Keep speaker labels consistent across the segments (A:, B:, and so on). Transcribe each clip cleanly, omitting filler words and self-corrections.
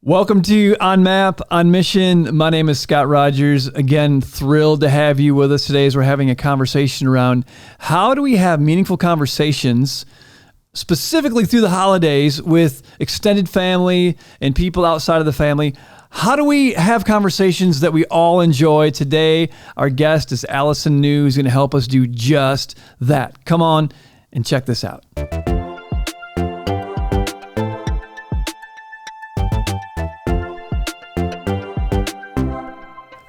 A: Welcome to On Map, On Mission. My name is Scott Rogers. Again, thrilled to have you with us today as we're having a conversation around how do we have meaningful conversations, specifically through the holidays with extended family and people outside of the family. How do we have conversations that we all enjoy? Today, our guest is Alison New, who's going to help us do just that. Come on and check this out.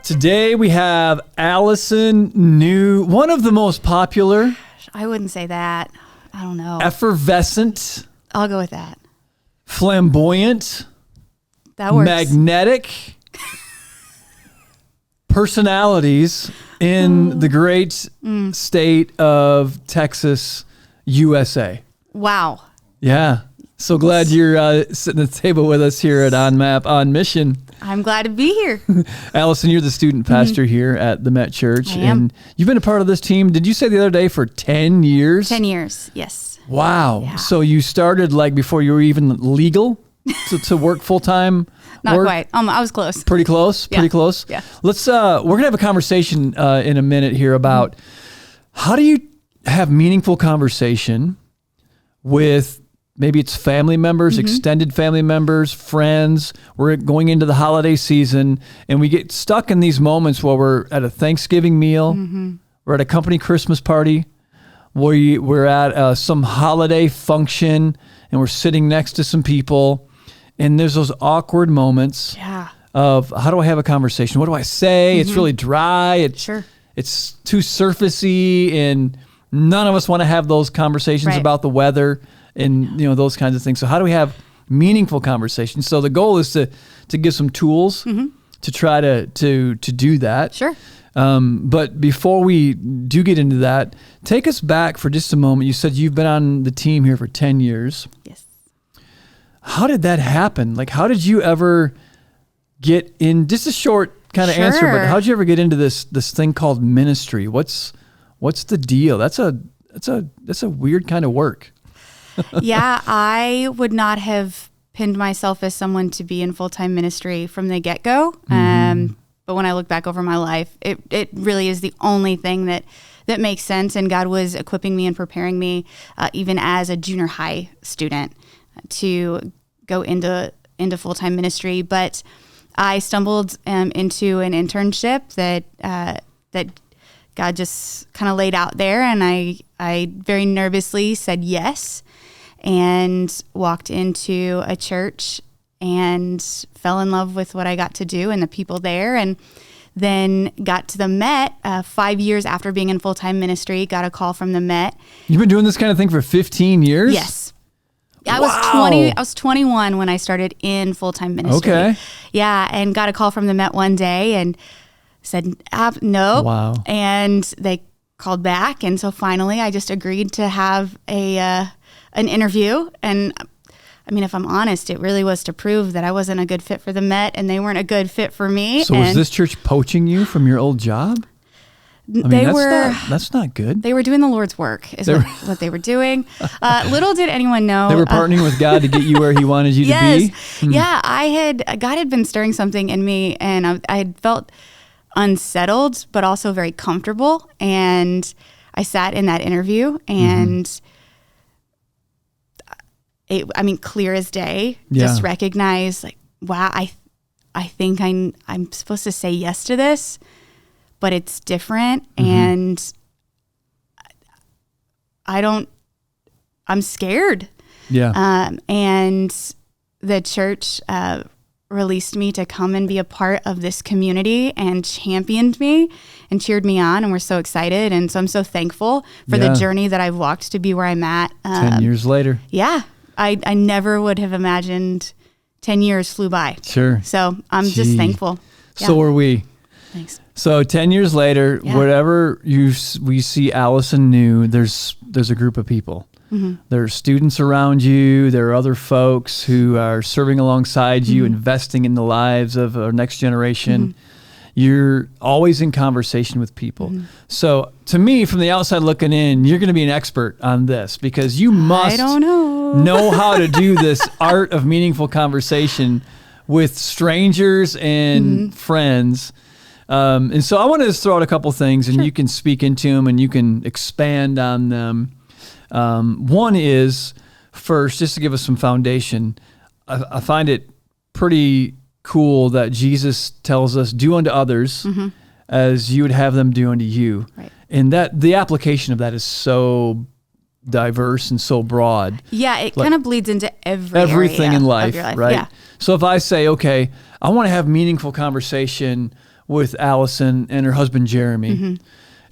A: Today we have Alison New, one of the most popular.
B: I wouldn't say that. I don't know.
A: Effervescent.
B: I'll go with that.
A: Flamboyant.
B: That works.
A: Magnetic personalities in the great state of Texas, USA.
B: Wow.
A: Yeah. So glad you're sitting at the table with us here at On Map, On Mission.
B: I'm glad to be here.
A: Allison, you're the student pastor here at the Met Church.
B: I am.
A: And you've been a part of this team, did you say the other day, for 10 years?
B: 10 years, yes.
A: Wow.
B: Yeah.
A: So you started like before you were even legal to work full-time?
B: Not quite. I was close.
A: Pretty close?
B: Yeah.
A: Pretty close?
B: Yeah.
A: Let's, we're going to have a conversation in a minute here about how do you have meaningful conversation with maybe it's family members, extended family members, friends. We're going into the holiday season and we get stuck in these moments where we're at a Thanksgiving meal, we're at a company Christmas party, we're at some holiday function and we're sitting next to some people and there's those awkward moments of how do I have a conversation? What do I say? It's really dry. It's too surfacey and none of us want to have those conversations about the weather and those kinds of things. So how do we have meaningful conversations? So the goal is to give some tools to try to do that.
B: Sure.
A: But before we do get into that, take us back for just a moment. You said you've been on the team here for 10 years.
B: Yes.
A: How did that happen? Like, how did you ever get in, just a short kind of answer, but how did you ever get into this thing called ministry? What's the deal? That's a weird kind of work.
B: Yeah, I would not have pinned myself as someone to be in full-time ministry from the get-go. But when I look back over my life, it really is the only thing that makes sense. And God was equipping me and preparing me, even as a junior high student, to go into full-time ministry. But I stumbled into an internship that God just kind of laid out there, and I very nervously said yes. And walked into a church and fell in love with what I got to do and the people there. And then got to the Met 5 years after being in full-time ministry, got a call from the Met.
A: You've been doing this kind of thing for 15 years?
B: Yes. I was 21 when I started in full-time ministry.
A: Okay.
B: Yeah, and got a call from the Met one day and said, no.
A: Wow.
B: And they called back. And so finally I just agreed to have an interview. And I mean, if I'm honest, it really was to prove that I wasn't a good fit for the Met and they weren't a good fit for me.
A: So was this church poaching you from your old job? I mean, that's not good.
B: They were doing the Lord's work is what they were doing. Little did anyone know.
A: They were partnering with God to get you where he wanted you to be?
B: Yeah, God had been stirring something in me and I had felt unsettled, but also very comfortable. And I sat in that interview and clear as day, just recognize like, wow, I think I'm supposed to say yes to this, but it's different. And I'm scared. Yeah. And the church, released me to come and be a part of this community and championed me and cheered me on. And we're so excited. And so I'm so thankful for the journey that I've walked to be where I'm at.
A: 10 years later.
B: Yeah. I never would have imagined 10 years flew by.
A: Sure.
B: So I'm just thankful. Yeah.
A: So are we.
B: Thanks.
A: So 10 years later, whatever we see Alison New, there's a group of people. There are students around you. There are other folks who are serving alongside you, investing in the lives of our next generation. You're always in conversation with people. So to me, from the outside looking in, you're going to be an expert on this because you must know how to do this art of meaningful conversation with strangers and friends. And so I want to just throw out a couple things, and you can speak into them and you can expand on them. One is, first, just to give us some foundation, I find it pretty cool that Jesus tells us, do unto others as you would have them do unto you.
B: Right.
A: And that the application of that is so diverse and so broad.
B: Yeah, it kind of bleeds into
A: everything
B: area
A: in life,
B: of your life.
A: right?
B: Yeah.
A: So if I say, okay, I want to have meaningful conversation with Alison and her husband, Jeremy,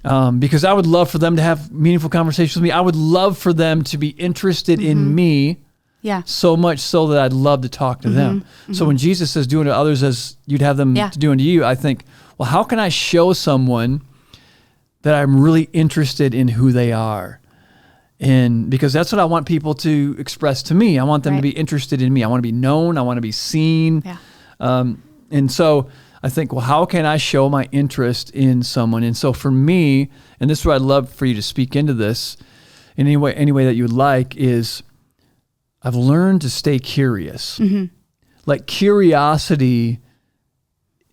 A: because I would love for them to have meaningful conversations with me. I would love for them to be interested in me.
B: Yeah.
A: So much so that I'd love to talk to them. So when Jesus says, do unto others as you'd have them to do unto you, I think, well, how can I show someone that I'm really interested in who they are? And because that's what I want people to express to me. I want them to be interested in me. I want to be known. I want to be seen.
B: Yeah.
A: And so I think, well, how can I show my interest in someone? And so for me, and this is where I'd love for you to speak into this in any way that you would like, is I've learned to stay curious. Like curiosity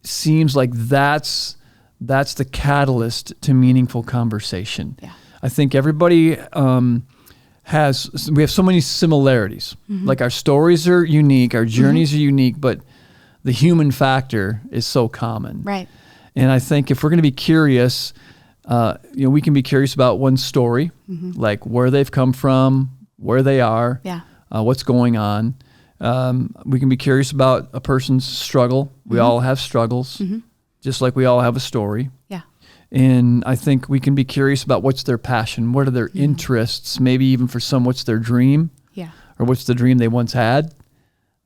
A: seems like that's the catalyst to meaningful conversation.
B: Yeah.
A: I think everybody we have so many similarities. Like our stories are unique, our journeys are unique, but the human factor is so common.
B: Right.
A: And I think if we're going to be curious, we can be curious about one story, like where they've come from, where they are, what's going on. We can be curious about a person's struggle. We all have struggles, just like we all have a story.
B: Yeah.
A: And I think we can be curious about what's their passion, what are their interests, maybe even for some, what's their dream, or what's the dream they once had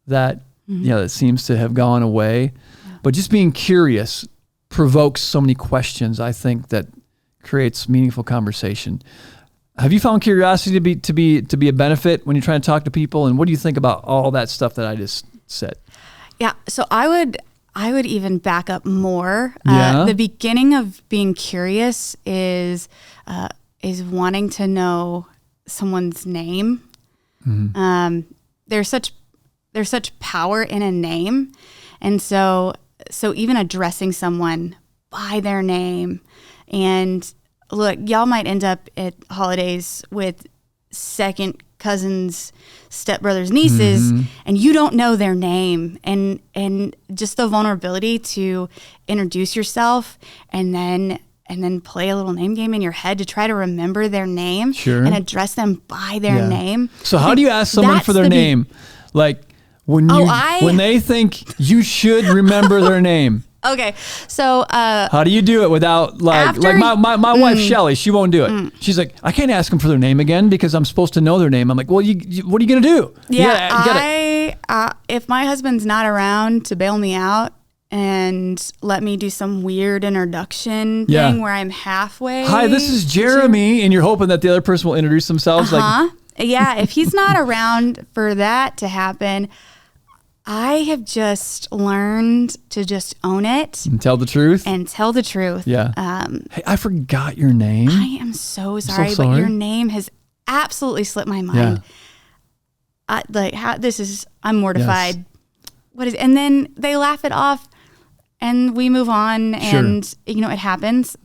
A: that that seems to have gone away. Yeah. But just being curious provokes so many questions, I think, that creates meaningful conversation. Have you found curiosity to be a benefit when you're trying to talk to people? And what do you think about all that stuff that I just said?
B: Yeah. So I would even back up more. The beginning of being curious is wanting to know someone's name. There's such power in a name, and so even addressing someone by their name. And look, y'all might end up at holidays with second cousins, stepbrothers, nieces, and you don't know their name, and just the vulnerability to introduce yourself and then play a little name game in your head to try to remember their name and address them by their name.
A: So how do you ask someone for their name? Like when they think you should remember their name.
B: Okay, so
A: how do you do it without like my wife Shelly? She won't do it. She's like, I can't ask them for their name again because I'm supposed to know their name. I'm like, well, what are you gonna do?
B: Yeah, if my husband's not around to bail me out and let me do some weird introduction thing where I'm halfway.
A: Hi, this is Jeremy, and you're hoping that the other person will introduce themselves.
B: Yeah, if he's not around for that to happen, I have just learned to just own it.
A: And tell the truth.
B: Yeah.
A: Hey, I forgot your name.
B: I am so sorry, but your name has absolutely slipped my mind. Yeah. I'm mortified. Yes. What is? And then they laugh it off, and we move on, and it happens.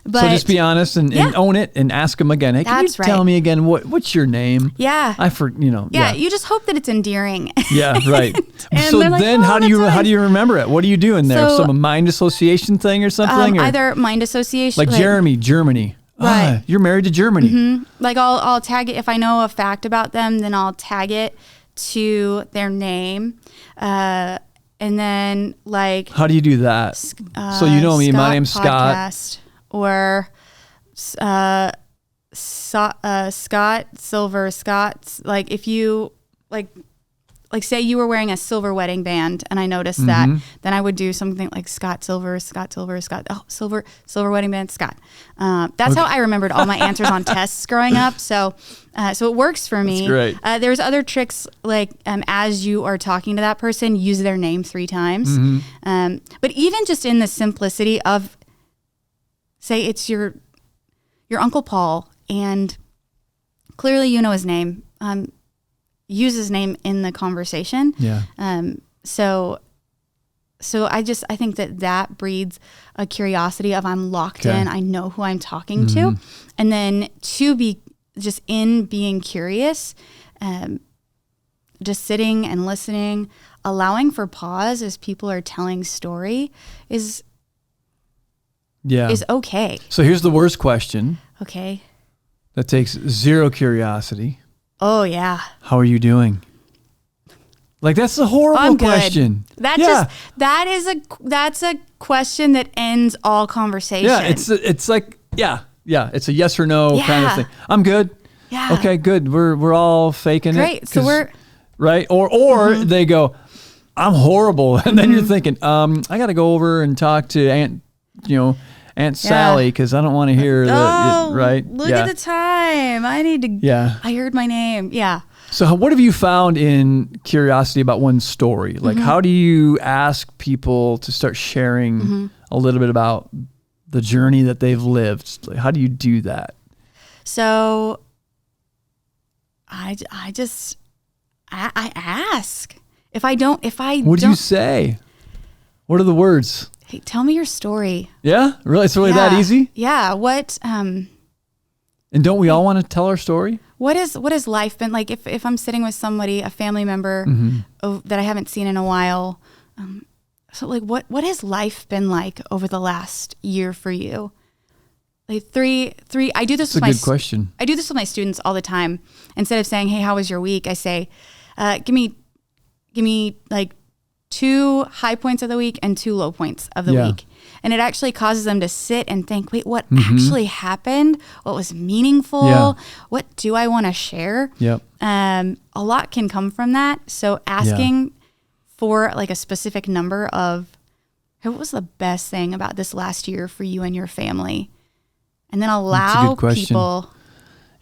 B: But
A: so just be honest and own it and ask them again. Hey, can you tell me again what's your name?
B: Yeah. You just hope that it's endearing.
A: Yeah, right. So then how do you remember it? What do you do in there? Some mind association thing or something?
B: Either mind association.
A: Like Jeremy, Germany. Right. You're married to Germany.
B: Like I'll tag it. If I know a fact about them, then I'll tag it to their name. And then like.
A: How do you do that? So you know me, my name's Scott.
B: Or Scott Silver Scott's, like if you like say you were wearing a silver wedding band and I noticed that, then I would do something like Silver wedding band Scott. That's how I remembered all my answers on tests growing up. So it works for me.
A: That's great.
B: There's other tricks like as you are talking to that person, use their name 3 times. But even just in the simplicity of say it's your Uncle Paul, and clearly you know his name. Use his name in the conversation.
A: Yeah.
B: So I think that breeds a curiosity of I'm locked in. I know who I'm talking to. And then to be just in being curious, just sitting and listening, allowing for pause as people are telling story is okay.
A: So here's the worst question.
B: Okay.
A: That takes zero curiosity.
B: Oh yeah.
A: How are you doing? Like that's a horrible question.
B: That's a question that ends all conversation.
A: Yeah, it's like it's a yes or no kind of thing. I'm good.
B: Yeah.
A: Okay, good. We're all faking it.
B: Great. So we're
A: right or they go, I'm horrible, and then you're thinking, I got to go over and talk to Aunt Sally because I don't want to hear right.
B: Look at the time. I need to.
A: Yeah.
B: I heard my name. Yeah.
A: So what have you found in curiosity about one story? Like how do you ask people to start sharing a little bit about the journey that they've lived? Like, how do you do that?
B: So I ask. What
A: do you say? What are the words?
B: Hey, tell me your story.
A: Yeah? Really? It's really that easy?
B: Yeah. What
A: and don't we all want to tell our story?
B: What has life been like? If I'm sitting with somebody, a family member that I haven't seen in a while, so like what has life been like over the last year for you? Like three. I do this.
A: That's a good question.
B: I do this with my students all the time. Instead of saying, "Hey, how was your week?" I say, "Give me like 2 high points of the week and 2 low points of the week." And it actually causes them to sit and think, wait, what actually happened? What was meaningful?
A: Yeah.
B: What do I want to share?
A: Yep.
B: A lot can come from that. So asking for like a specific number of, hey, what was the best thing about this last year for you and your family? And then allow people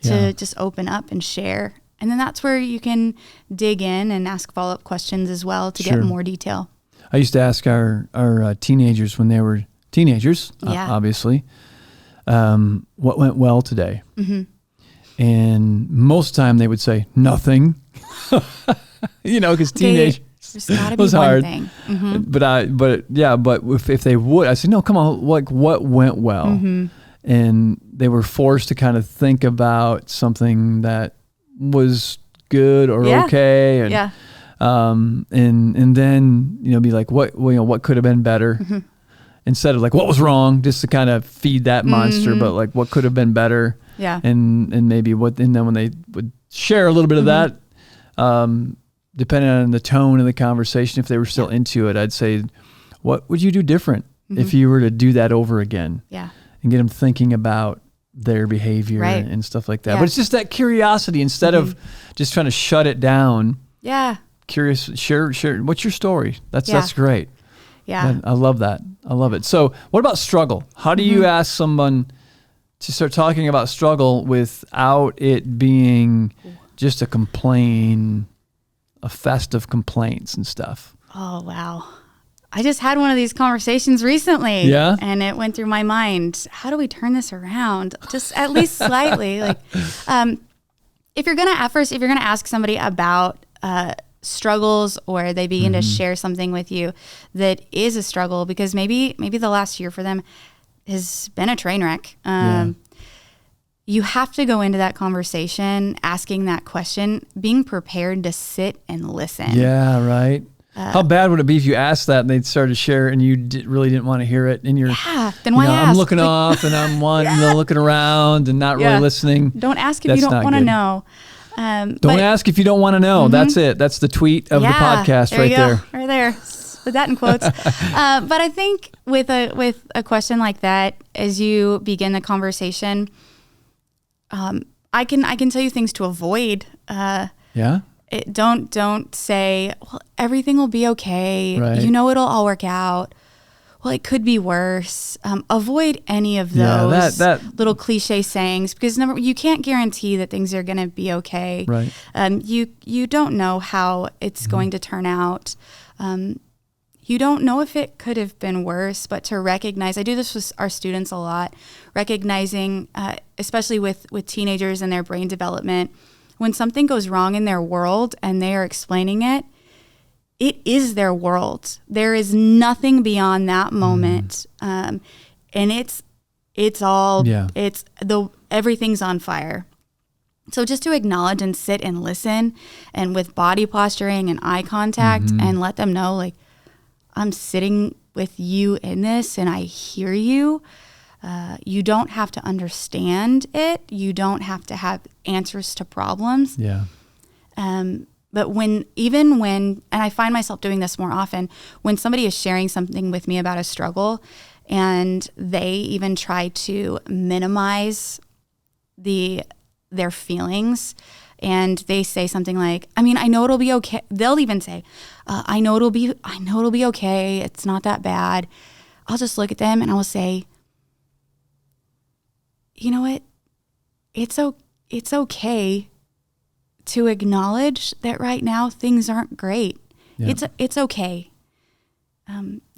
B: to just open up and share. And then that's where you can dig in and ask follow-up questions as well to get more detail.
A: I used to ask our teenagers when they were teenagers, obviously, what went well today? And most of the time they would say nothing, because teenage was hard. But if they would, I said, no, come on, like what went well? And they were forced to kind of think about something that was good or okay. And, and then, be like, what could have been better instead of like, what was wrong, just to kind of feed that monster, but like what could have been better.
B: Yeah.
A: And maybe and then when they would share a little bit of that, depending on the tone of the conversation, if they were still into it, I'd say, what would you do different if you were to do that over again?
B: Yeah.
A: And get them thinking about their behavior and stuff like that. But it's just that curiosity instead of just trying to shut it down.
B: Yeah.
A: Curious, share. What's your story? That's great.
B: Yeah.
A: I love that. I love it. So what about struggle? How do you ask someone to start talking about struggle without it being just a fest of complaints and stuff?
B: Oh, wow. I just had one of these conversations recently.
A: Yeah.
B: And it went through my mind. How do we turn this around? Just at least slightly. Like, if you're going to ask somebody about struggles, or they begin to share something with you that is a struggle, because maybe the last year for them has been a train wreck. You have to go into that conversation asking that question, being prepared to sit and listen.
A: Yeah, right. How bad would it be if you asked that and they'd start to share and you really didn't want to hear it? And you're,
B: then why ask?
A: I'm looking off and I'm looking around and not really listening.
B: Don't ask if you don't want to know.
A: Don't ask if you don't want to know. That's it. That's the tweet of the podcast right there.
B: Right there. Put that in quotes. But I think with a question like that, as you begin the conversation, I can tell you things to avoid. Don't say, well, everything will be okay. Right. It'll all work out. Well, it could be worse. Avoid any of those little cliche sayings, because you can't guarantee that things are going to be okay.
A: Right.
B: You don't know how it's going to turn out. You don't know if it could have been worse, but to recognize, I do this with our students a lot, recognizing, especially with teenagers and their brain development, when something goes wrong in their world and they are explaining it, it is their world. There is nothing beyond that moment. And it's all, everything's on fire. So just to acknowledge and sit and listen, and with body posturing and eye contact, and let them know, like, I'm sitting with you in this and I hear you. You don't have to understand it. You don't have to have answers to problems.
A: Yeah.
B: But and I find myself doing this more often, when somebody is sharing something with me about a struggle and they even try to minimize their feelings, and they say something like, I mean, I know it'll be okay. They'll even say, I know it'll be okay. It's not that bad. I'll just look at them and I will say, you know what? It's okay to acknowledge that right now things aren't great. Yeah. It's okay.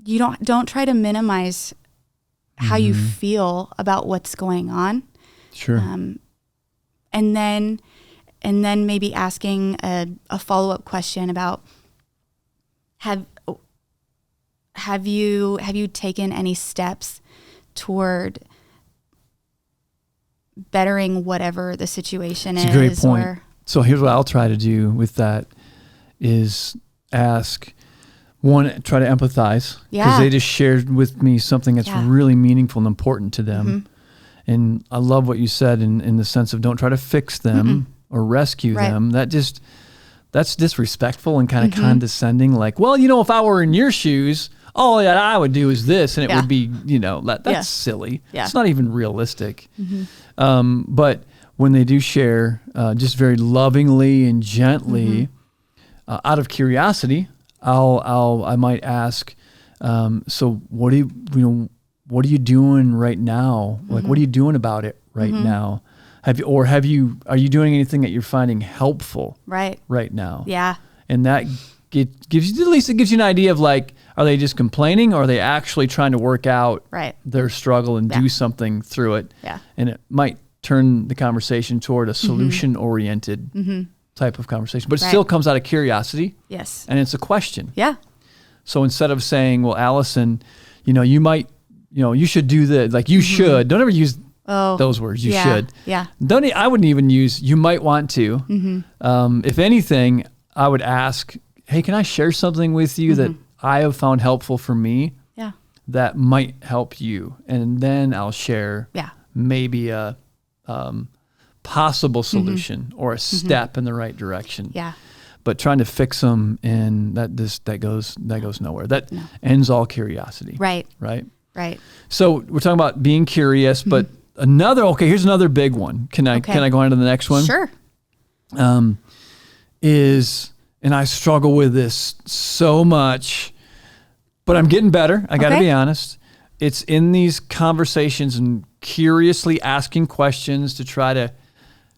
B: You don't try to minimize how you feel about what's going on.
A: Sure.
B: And then maybe asking a follow-up question about, have you taken any steps toward bettering whatever the situation is?
A: It's a great point. So here's what I'll try to do with that is ask, one, try to empathize, because they just shared with me something that's really meaningful and important to them. And I love what you said in the sense of, don't try to fix them or rescue them. That's disrespectful and kind of condescending. Like, well, if I were in your shoes, all that I would do is this, and it would be, that's silly. Yeah. It's not even realistic. But when they do share, just very lovingly and gently, out of curiosity, I might ask, so what are you doing right now? Like, what are you doing about it right now? Are you doing anything that you're finding helpful right now? Yeah. And that gives you an idea of, like, are they just complaining, or are they actually trying to work out their struggle and do something through it? Yeah. And it might turn the conversation toward a solution-oriented type of conversation, but it still comes out of curiosity. Yes. And it's a question. Yeah. So instead of saying, well, Alison, you might, you should do this, like, you should, don't ever use those words. You should. Yeah. I wouldn't even use, you might want to. If anything, I would ask, hey, can I share something with you that I have found helpful for me? Yeah. That might help you. And then I'll share maybe a possible solution or a step in the right direction. Yeah. But trying to fix them, and that goes nowhere. That ends all curiosity. Right. Right. Right. So we're talking about being curious, but here's another big one. Can I go on to the next one? Sure. And I struggle with this so much, but I'm getting better. I got to be honest. It's in these conversations and curiously asking questions to try to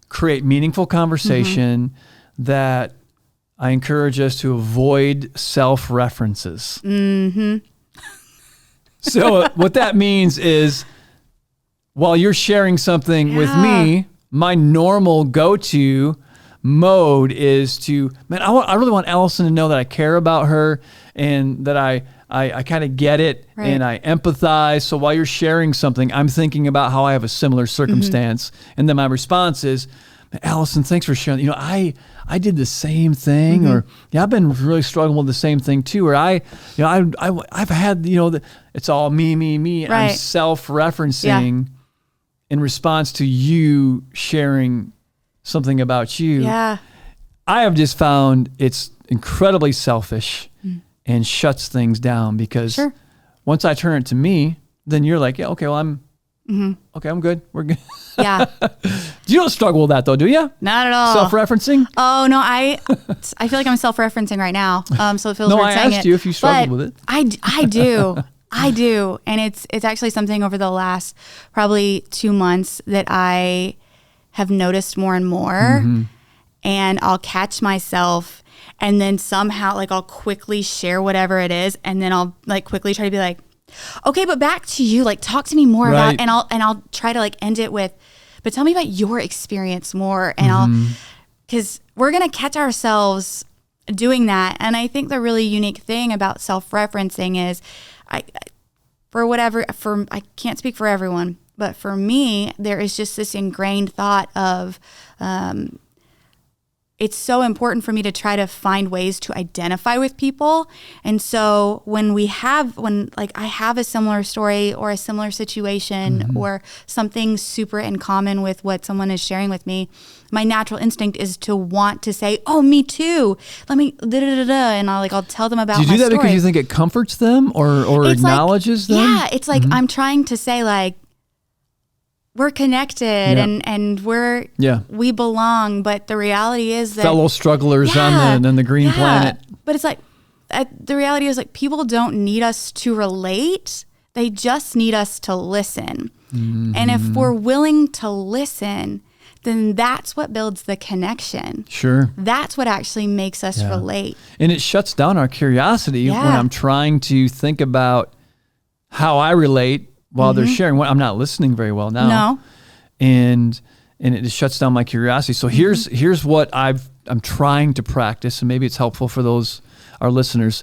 A: create meaningful conversation that I encourage us to avoid self-references. So what that means is, while you're sharing something with me, my normal go-to mode is to, I really want Alison to know that I care about her and that I kind of get it and I empathize. So while you're sharing something, I'm thinking about how I have a similar circumstance. And then my response is, Alison, thanks for sharing. I did the same thing, or I've been really struggling with the same thing too. Or I've had, it's all me. Right. I'm self-referencing in response to you sharing something about you. Yeah. I have just found it's incredibly selfish and shuts things down, because once I turn it to me, then you're like, okay, well, I'm good. We're good. Yeah. You don't struggle with that though, do you? Not at all. Self-referencing? Oh no, I feel like I'm self-referencing right now. So it feels weird saying it. No, I asked you if you struggled with it. I do. I do. And it's actually something over the last probably 2 months that I have noticed more and more. And I'll catch myself, and then somehow, like, I'll quickly share whatever it is, and then I'll, like, quickly try to be like, okay, but back to you, like, talk to me more about, and I'll try to, like, end it with, but tell me about your experience more. And because we're going to catch ourselves
B: doing that. And I think the really unique thing about self-referencing is I can't speak for everyone, but for me, there is just this ingrained thought of, it's so important for me to try to find ways to identify with people. And so when I have a similar story or a similar situation or something super in common with what someone is sharing with me, my natural instinct is to want to say, oh, me too. Let me, and I'll tell them about my story.
A: Do you do that because you think it comforts them or acknowledges them?
B: Yeah, it's like I'm trying to say like, we're connected and we belong, but the reality is that
A: fellow strugglers on the green planet.
B: But it's like the reality is like people don't need us to relate; they just need us to listen. And if we're willing to listen, then that's what builds the connection.
A: Sure,
B: that's what actually makes us relate,
A: and it shuts down our curiosity when I'm trying to think about how I relate. While they're sharing, I'm not listening very well now.
B: No.
A: And it just shuts down my curiosity. So here's what I'm trying to practice, and maybe it's helpful for our listeners,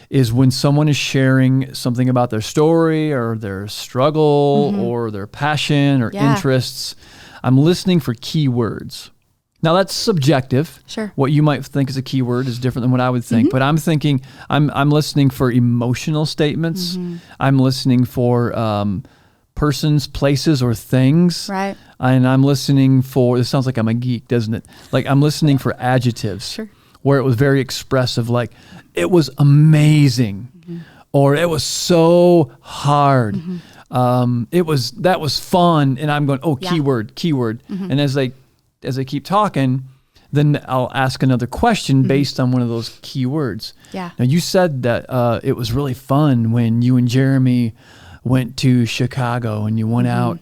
A: is when someone is sharing something about their story or their struggle or their passion or interests, I'm listening for keywords. Now that's subjective.
B: Sure.
A: What you might think is a keyword is different than what I would think. But I'm thinking, I'm listening for emotional statements. I'm listening for persons, places, or things.
B: Right.
A: And I'm listening for, this sounds like I'm a geek, doesn't it? Like I'm listening for adjectives.
B: Sure.
A: Where it was very expressive, like it was amazing, or it was so hard. That was fun. And I'm going, keyword. And as I keep talking, then I'll ask another question based on one of those key words.
B: Yeah.
A: Now, you said that it was really fun when you and Jeremy went to Chicago and you went out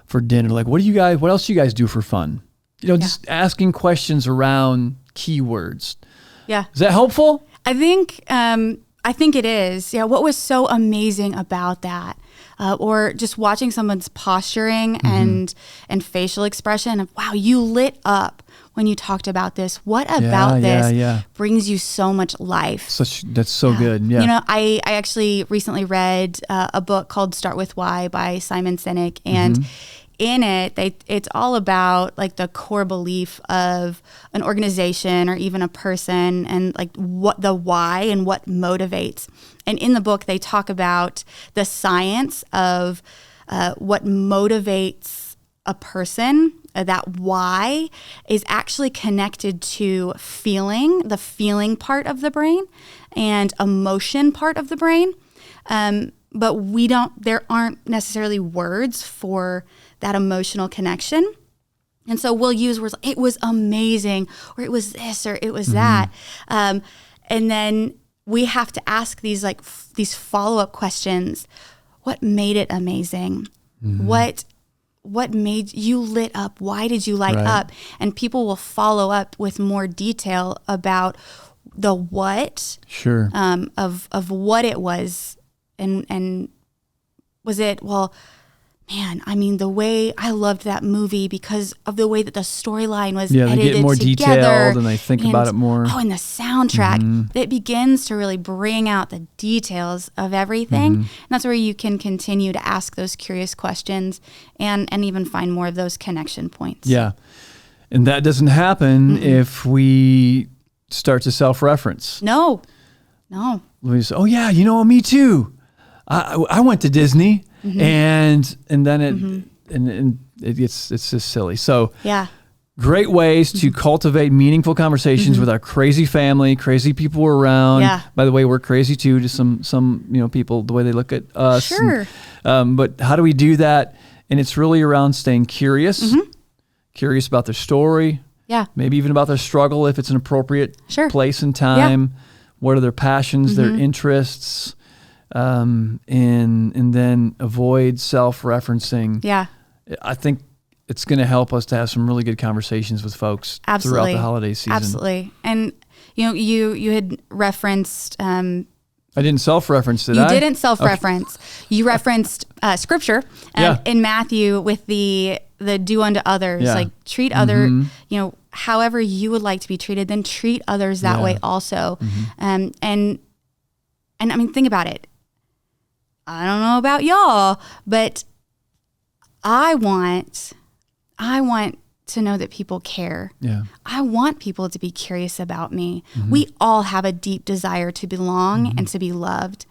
A: for dinner. Like, what else do you guys do for fun? Just asking questions around keywords.
B: Yeah.
A: Is that helpful?
B: I think it is. Yeah. What was so amazing about that? Or just watching someone's posturing and facial expression of, wow, you lit up when you talked about this. What about this brings you so much life?
A: That's so good. Yeah.
B: I actually recently read a book called Start With Why by Simon Sinek. And in it, it's all about like the core belief of an organization or even a person and like what the why and what motivates. And in the book, they talk about the science of what motivates a person. That why is actually connected to the feeling part of the brain and emotion part of the brain. But there aren't necessarily words for that emotional connection. And so we'll use words like, it was amazing, or it was this, or it was that. And then we have to ask these follow-up questions. What made it amazing? What made you lit up? Why did you light up? And people will follow up with more detail about the what of what it was. And was it, the way I loved that movie because of the way that the storyline was edited
A: they get more
B: together,
A: detailed and they think about it more.
B: Oh, and the soundtrack, it begins to really bring out the details of everything. And that's where you can continue to ask those curious questions and even find more of those connection points.
A: Yeah. And that doesn't happen if we start to self-reference.
B: No.
A: We say, me too. I went to Disney, and then it's just silly. So great ways to cultivate meaningful conversations with our crazy family, crazy people we're around.
B: Yeah.
A: By the way, we're crazy too to some people, the way they look at us.
B: Sure.
A: But how do we do that? And it's really around staying curious, curious about their story.
B: Yeah.
A: Maybe even about their struggle if it's an appropriate place and time. Yeah. What are their passions, their interests? And then avoid self-referencing.
B: Yeah.
A: I think it's going to help us to have some really good conversations with folks throughout the holiday season. Absolutely.
B: And you had referenced
A: I didn't self-reference, did I?
B: You didn't self-reference. Okay. You referenced scripture in Matthew with the do unto others, like treat other, however you would like to be treated, then treat others that way also. And I mean, think about it. I don't know about y'all, but I want to know that people care.
A: Yeah.
B: I want people to be curious about me. We all have a deep desire to belong and to be loved.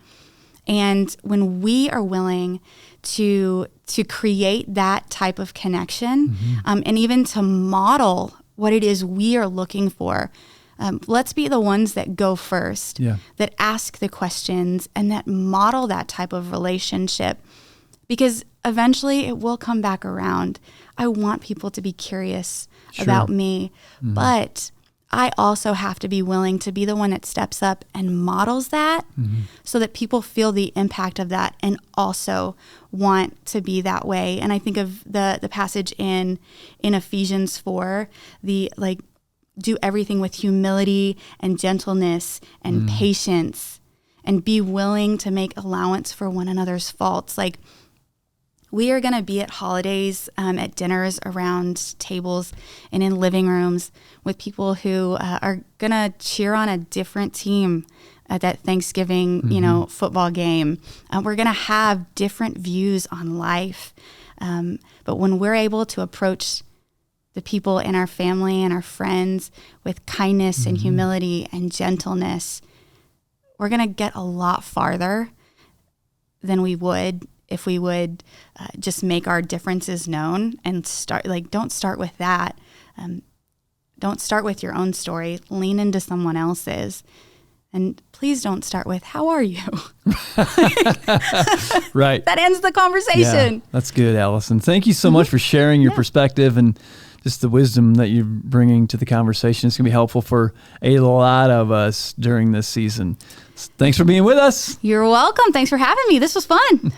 B: And when we are willing to create that type of connection, and even to model what it is we are looking for, let's be the ones that go first, that ask the questions, and that model that type of relationship, because eventually it will come back around. I want people to be curious about me, but I also have to be willing to be the one that steps up and models that, so that people feel the impact of that and also want to be that way. And I think of the passage in Ephesians 4, do everything with humility and gentleness and patience, and be willing to make allowance for one another's faults. Like, we are going to be at holidays, at dinners, around tables, and in living rooms with people who are going to cheer on a different team at that Thanksgiving, football game. We're going to have different views on life. But when we're able to approach the people in our family and our friends with kindness and humility and gentleness, we're going to get a lot farther than we would if we would just make our differences known and don't start with that. Don't start with your own story. Lean into someone else's. And please don't start with, how are you?
A: Right.
B: That ends the conversation.
A: Yeah, that's good, Alison. Thank you so much for sharing your perspective and just the wisdom that you're bringing to the conversation. It's going to be helpful for a lot of us during this season. Thanks for being with us.
B: You're welcome. Thanks for having me. This was fun.